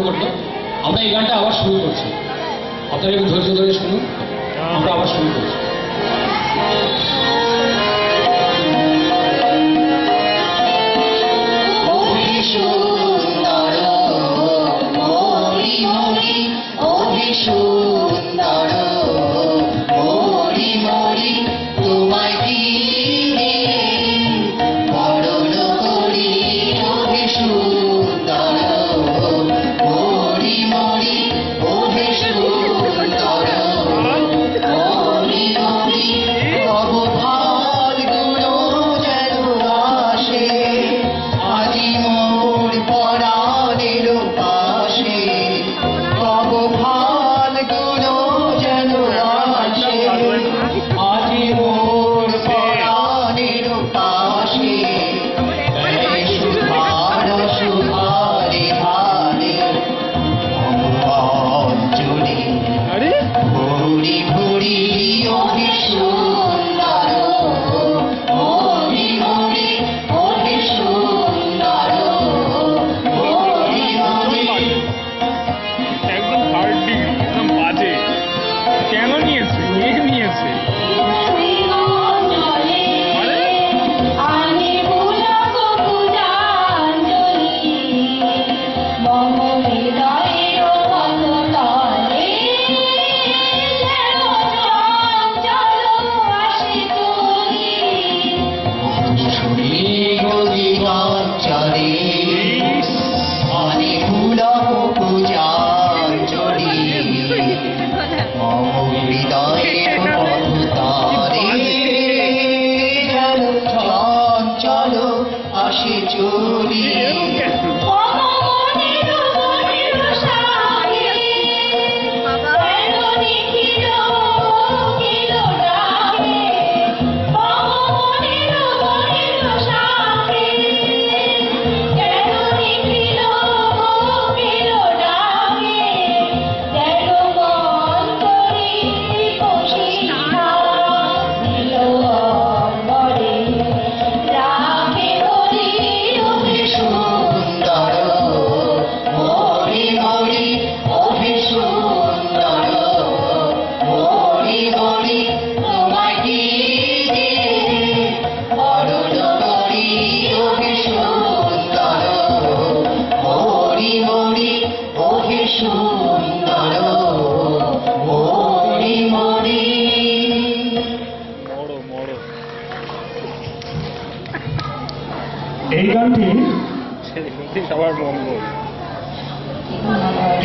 করলো। আমরা এই গানটা আবার শুরু করছি, আপনারা একটু ধৈর্য ধরে শুনুন, আমরা আবার শুরু করছি।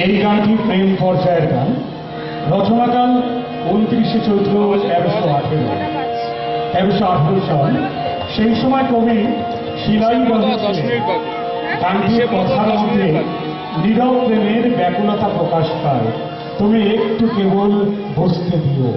এই গানটি প্রেম পর্যায়ের গান। রচনাকাল 29শে চৈত্র 1318 সাল। সেই সময় কবি শিলাইগঞ্জ গানটির কথার মধ্যে নীরব প্রেমের ব্যাকুলতা প্রকাশ পায়। তুমি একটু কেবল বসতে দিও।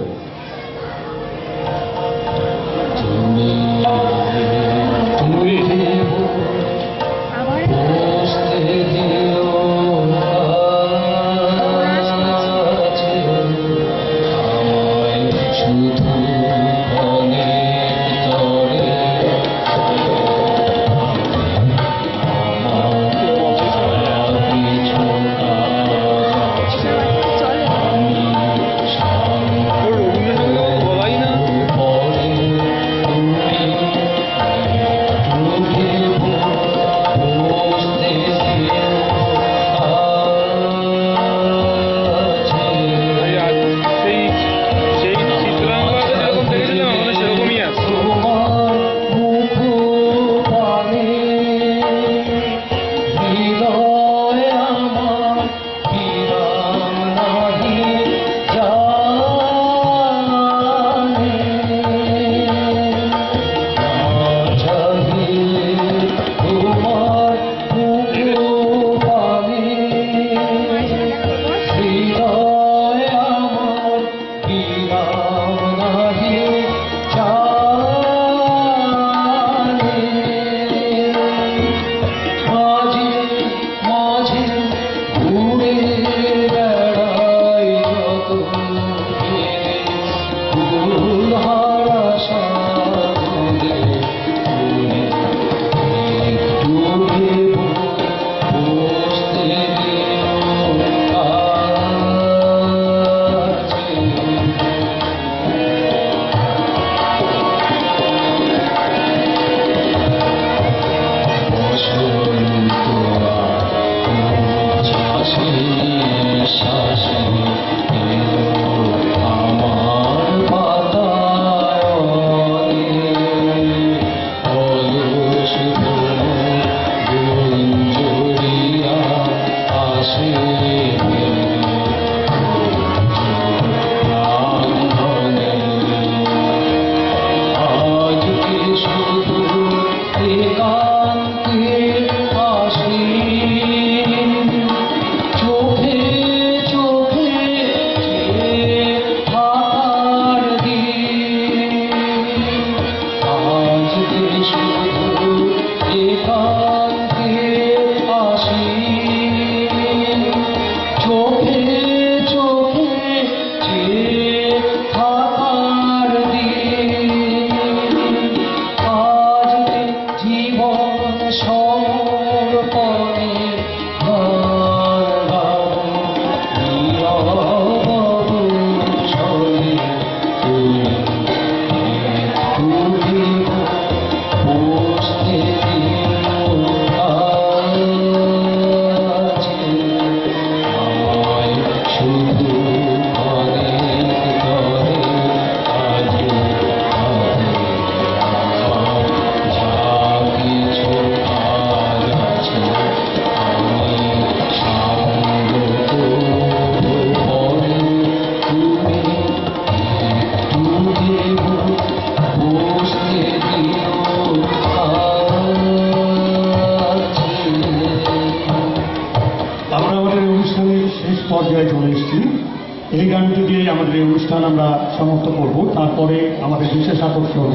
এই গানটি দিয়ে আমাদের এই অনুষ্ঠান আমরা সমাপ্ত করব। তারপরে আমাদের বিশেষ আকর্ষণ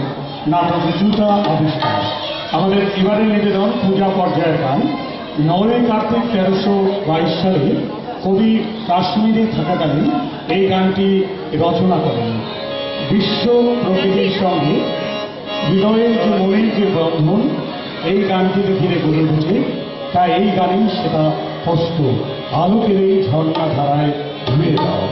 নাটক জুতা আবিষ্কার। আমাদের এবারের নিবেদন পূজা পর্যায়ের গান। 9 কার্তিক 1322 সালে কবি কাশ্মীরে থাকাকালীন এই গানটি রচনা করেন। বিশ্ব প্রকৃতির সঙ্গে হৃদয়ের যে মনের যে বন্ধন এই গানটিকে ঘিরে গড়ে উঠেছে, তাই এই গানেই সেটা স্পষ্ট। আলোকের এই ঝর্ণা ধারায় ধুয়ে দাও।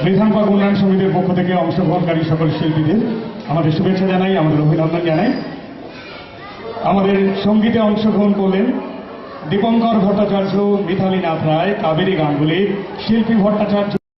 বিধানপাক উন্নয়ন সমিতির পক্ষ থেকে অংশগ্রহণকারী সকল শিল্পীদের আমাদের শুভেচ্ছা জানাই, আমাদের অভিনন্দন জানাই। আমাদের সঙ্গীতে অংশগ্রহণ করলেন দীপঙ্কর ভট্টাচার্য, মিথালী নাথ রায়, কাবেরী গাঙ্গুলি, শিল্পী ভট্টাচার্য।